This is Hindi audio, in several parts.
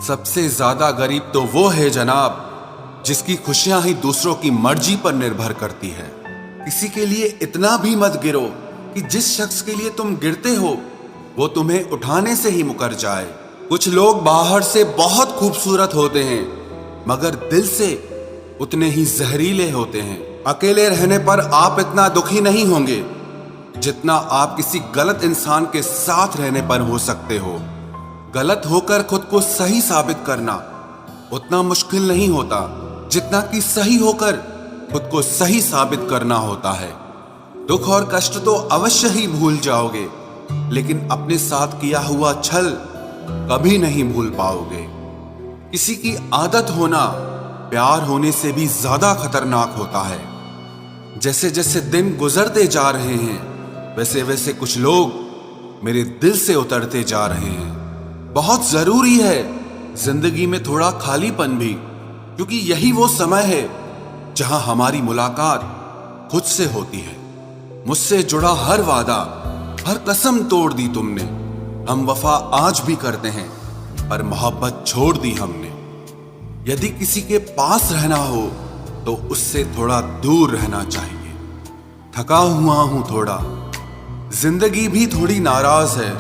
सबसे ज्यादा गरीब तो वो है जनाब जिसकी खुशियां ही दूसरों की मर्जी पर निर्भर करती है। किसी के लिए इतना भी मत गिरो कि जिस शख्स के लिए तुम गिरते हो वो तुम्हें उठाने से ही मुकर जाए। कुछ लोग बाहर से बहुत खूबसूरत होते हैं मगर दिल से उतने ही जहरीले होते हैं। अकेले रहने पर आप इतना दुखी नहीं होंगे जितना आप किसी गलत इंसान के साथ रहने पर हो सकते हो। गलत होकर खुद को सही साबित करना उतना मुश्किल नहीं होता जितना कि सही होकर खुद को सही साबित करना होता है। दुख और कष्ट तो अवश्य ही भूल जाओगे लेकिन अपने साथ किया हुआ छल कभी नहीं भूल पाओगे। किसी की आदत होना प्यार होने से भी ज्यादा खतरनाक होता है। जैसे जैसे दिन गुजरते जा रहे हैं वैसे वैसे कुछ लोग मेरे दिल से उतरते जा रहे हैं। बहुत जरूरी है जिंदगी में थोड़ा खालीपन भी, क्योंकि यही वो समय है जहां हमारी मुलाकात खुद से होती है। मुझसे जुड़ा हर वादा, हर कसम तोड़ दी तुमने। हम वफा आज भी करते हैं पर मोहब्बत छोड़ दी हमने। यदि किसी के पास रहना हो तो उससे थोड़ा दूर रहना चाहिए। थका हुआ हूं थोड़ा, जिंदगी भी थोड़ी नाराज है,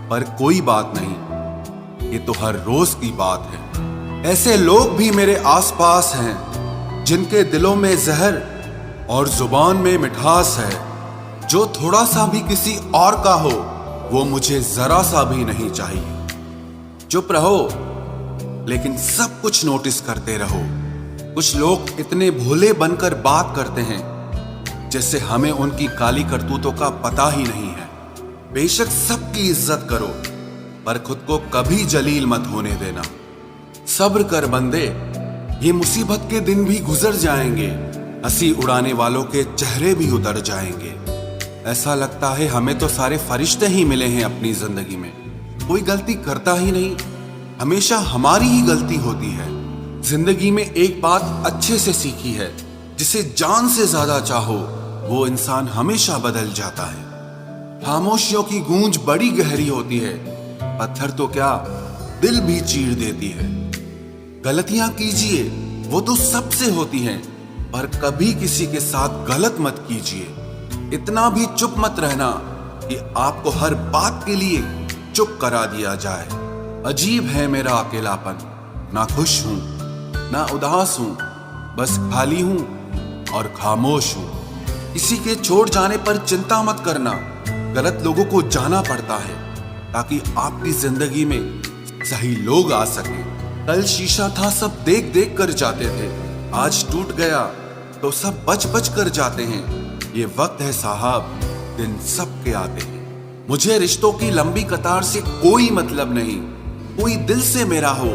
पर कोई बात नहीं, ये तो हर रोज की बात है। ऐसे लोग भी मेरे आसपास हैं जिनके दिलों में जहर और जुबान में मिठास है। जो थोड़ा सा भी किसी और का हो वो मुझे जरा सा भी नहीं चाहिए। चुप रहो लेकिन सब कुछ नोटिस करते रहो। कुछ लोग इतने भोले बनकर बात करते हैं जैसे हमें उनकी काली करतूतों का पता ही नहीं है। बेशक सबकी इज्जत करो पर खुद को कभी जलील मत होने देना। सब्र कर बंदे, ये मुसीबत के दिन भी गुजर जाएंगे। हंसी उड़ाने वालों के चेहरे भी उतर जाएंगे। ऐसा लगता है हमें तो सारे फरिश्ते ही मिले हैं अपनी जिंदगी में। कोई गलती करता ही नहीं, हमेशा हमारी ही गलती होती है। जिंदगी में एक बात अच्छे से सीखी है, जिसे जान से ज्यादा चाहो वो इंसान हमेशा बदल जाता है। खामोशियों की गूंज बड़ी गहरी होती है, पत्थर तो क्या दिल भी चीर देती है। गलतियां कीजिए वो तो सबसे होती हैं, पर कभी किसी के साथ गलत मत कीजिए। इतना भी चुप मत रहना कि आपको हर बात के लिए चुप करा दिया जाए। अजीब है मेरा अकेलापन, ना खुश हूं ना उदास हूं, बस खाली हूं और खामोश हूं। किसी के छोड़ जाने पर चिंता मत करना, गलत लोगों को जाना पड़ता है ताकि आपकी जिंदगी में सही लोग आ सके। कल शीशा था सब देख देख कर जाते थे, आज टूट गया तो सब बच बच कर जाते हैं। ये वक्त है साहब, दिन सबके आते हैं। मुझे रिश्तों की लंबी कतार से कोई मतलब नहीं। कोई दिल से मेरा हो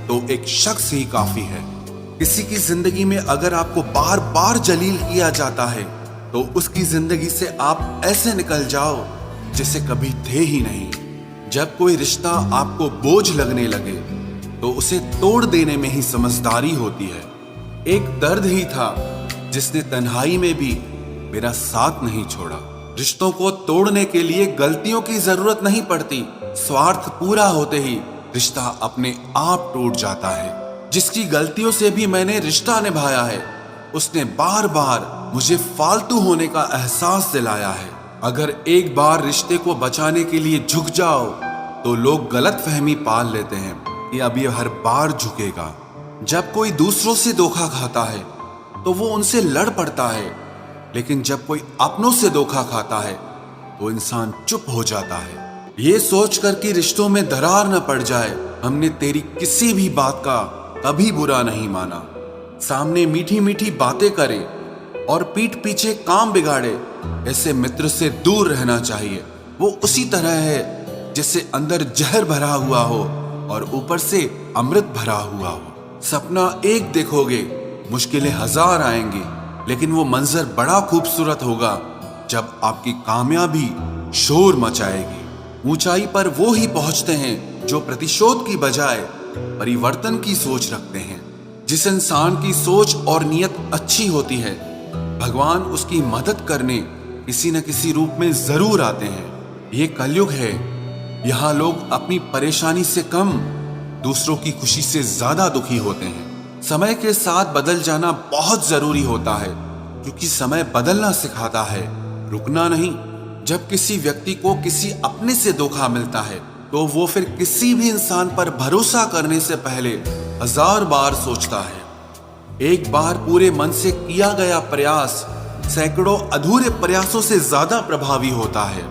तो एक शख्स ही काफी है। किसी की जिंदगी में अगर आपको बार बार जलील किया जाता है तो उसकी जिंदगी से आप ऐसे निकल जाओ जैसे कभी थे ही नहीं। जब कोई रिश्ता आपको बोझ लगने लगे तो उसे तोड़ देने में ही समझदारी होती है। एक दर्द ही था जिसने तन्हाई में भी मेरा साथ नहीं छोड़ा। रिश्तों को तोड़ने के लिए गलतियों की जरूरत नहीं पड़ती, स्वार्थ पूरा होते ही रिश्ता अपने आप टूट जाता है। जिसकी गलतियों से भी मैंने रिश्ता निभाया है उसने बार बार मुझे फालतू होने का एहसास दिलाया है। अगर एक बार रिश्ते को बचाने के लिए झुक जाओ तो लोग गलत फहमी पाल लेते हैं कि अब ये हर बार झुकेगा। जब कोई दूसरों से धोखा खाता है तो वो उनसे लड़ पड़ता है, लेकिन जब कोई अपनों से धोखा खाता है तो इंसान चुप हो जाता है। ये सोचकर कि रिश्तों में दरार न पड़ जाए, हमने तेरी किसी भी बात का कभी बुरा नहीं माना। सामने मीठी मीठी बातें करें और पीठ पीछे काम बिगाड़े, ऐसे मित्र से दूर रहना चाहिए। वो उसी तरह है जैसे अंदर जहर भरा हुआ हो और ऊपर से अमृत भरा हुआ हो। सपना एक देखोगे, मुश्किलें हजार आएंगी, लेकिन वो मंजर बड़ा खूबसूरत होगा जब आपकी कामयाबी शोर मचाएगी। ऊंचाई पर वो ही पहुंचते हैं जो प्रतिशोध की बजाय परिवर्तन की सोच रखते हैं। जिस इंसान की सोच और नियत अच्छी होती है, भगवान उसकी मदद करने किसी न किसी रूप में जरूर आते हैं। ये कलयुग है, यहाँ लोग अपनी परेशानी से कम दूसरों की खुशी से ज्यादा दुखी होते हैं। समय के साथ बदल जाना बहुत जरूरी होता है, क्योंकि समय बदलना सिखाता है, रुकना नहीं। जब किसी व्यक्ति को किसी अपने से धोखा मिलता है तो वो फिर किसी भी इंसान पर भरोसा करने से पहले 1000 बार सोचता है। एक बार पूरे मन से किया गया प्रयास सैकड़ों अधूरे प्रयासों से ज्यादा प्रभावी होता है।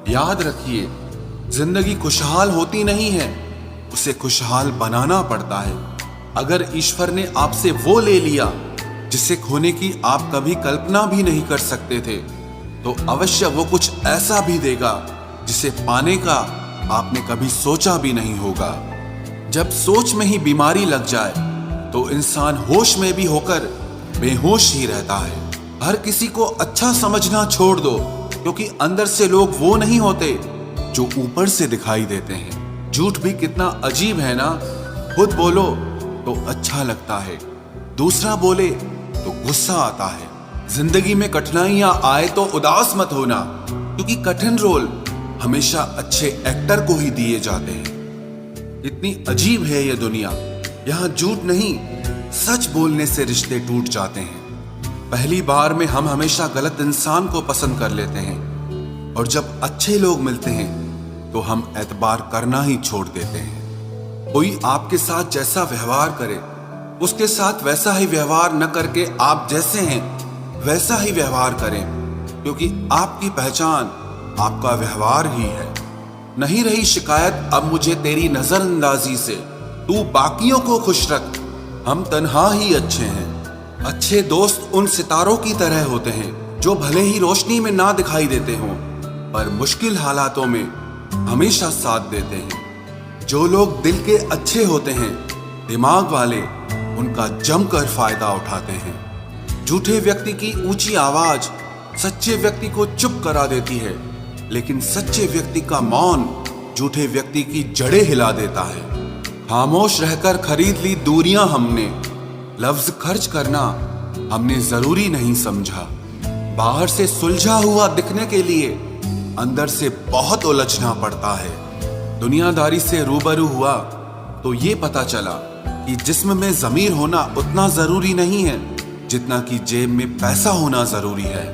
याद रखिए, जिंदगी खुशहाल होती नहीं है, उसे खुशहाल बनाना पड़ता है। अगर ईश्वर ने आपसे वो ले लिया जिसे खोने की आप कभी कल्पना भी नहीं कर सकते थे, तो अवश्य वो कुछ ऐसा भी देगा जिसे पाने का आपने कभी सोचा भी नहीं होगा। जब सोच में ही बीमारी लग जाए तो इंसान होश में भी होकर बेहोश ही रहता है। हर किसी को अच्छा समझना छोड़ दो, क्योंकि अंदर से लोग वो नहीं होते जो ऊपर से दिखाई देते हैं। झूठ भी कितना अजीब है ना। खुद बोलो तो अच्छा लगता है, दूसरा बोले तो गुस्सा आता है। जिंदगी में कठिनाइयां आए तो उदास मत होना, क्योंकि कठिन रोल हमेशा अच्छे एक्टर को ही दिए जाते हैं। इतनी अजीब है ये दुनिया, यहाँ झूठ नहीं, सच बोलने से रिश्ते टूट जाते हैं। पहली बार में हम हमेशा गलत इंसान को पसंद कर लेते हैं, और जब अच्छे लोग मिलते हैं तो हम एतबार करना ही छोड़ देते हैं। कोई आपके साथ जैसा व्यवहार करे, उसके साथ वैसा ही व्यवहार न करके आप जैसे हैं वैसा ही व्यवहार करें, क्योंकि आपकी पहचान आपका व्यवहार ही है। नहीं रही शिकायत अब मुझे तेरी नजरअंदाजी से, तू बाकियों को खुश रख, हम तन्हा ही अच्छे हैं। अच्छे दोस्त उन सितारों की तरह होते हैं जो भले ही रोशनी में ना दिखाई देते हों, पर मुश्किल हालातों में हमेशा साथ देते हैं। जो लोग दिल के अच्छे होते हैं, दिमाग वाले, उनका जमकर फायदा उठाते हैं। झूठे व्यक्ति की ऊंची आवाज सच्चे व्यक्ति को चुप करा देती है, लेकिन सच्चे व्यक्ति का मौन झूठे व्यक्ति की जड़ें हिला देता है। खामोश रहकर खरीद ली दूरियां हमने, लफ्ज खर्च करना हमने जरूरी नहीं समझा। बाहर से सुलझा हुआ दिखने के लिए अंदर से बहुत उलझना पड़ता है। दुनियादारी से रूबरू हुआ तो ये पता चला कि जिस्म में ज़मीर होना उतना जरूरी नहीं है जितना कि जेब में पैसा होना जरूरी है।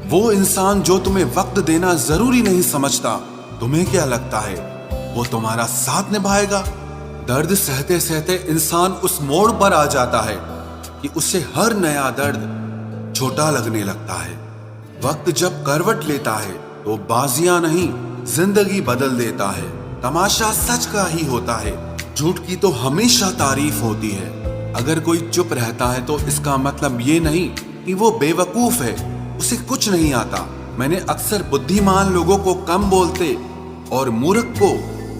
वो इंसान जो तुम्हें वक्त देना जरूरी नहीं समझता, तुम्हें क्या लगता है वो तुम्हारा साथ निभाएगा? दर्द सहते सहते इंसान उस मोड़ पर आ जाता है कि उसे हर नया दर्द छोटा लगने लगता है। वक्त जब करवट लेता है तो बाजियां नहीं, जिंदगी बदल देता है। तमाशा सच का ही होता है, झूठ की तो हमेशा तारीफ होती है। अगर कोई चुप रहता है तो इसका मतलब ये नहीं कि वो बेवकूफ है, उसे कुछ नहीं आता। मैंने अक्सर बुद्धिमान लोगों को कम बोलते और मूर्ख को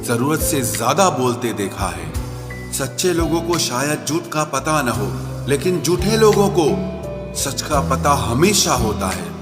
जरूरत से ज्यादा बोलते देखा है। सच्चे लोगों को शायद झूठ का पता न हो, लेकिन झूठे लोगों को सच का पता हमेशा होता है।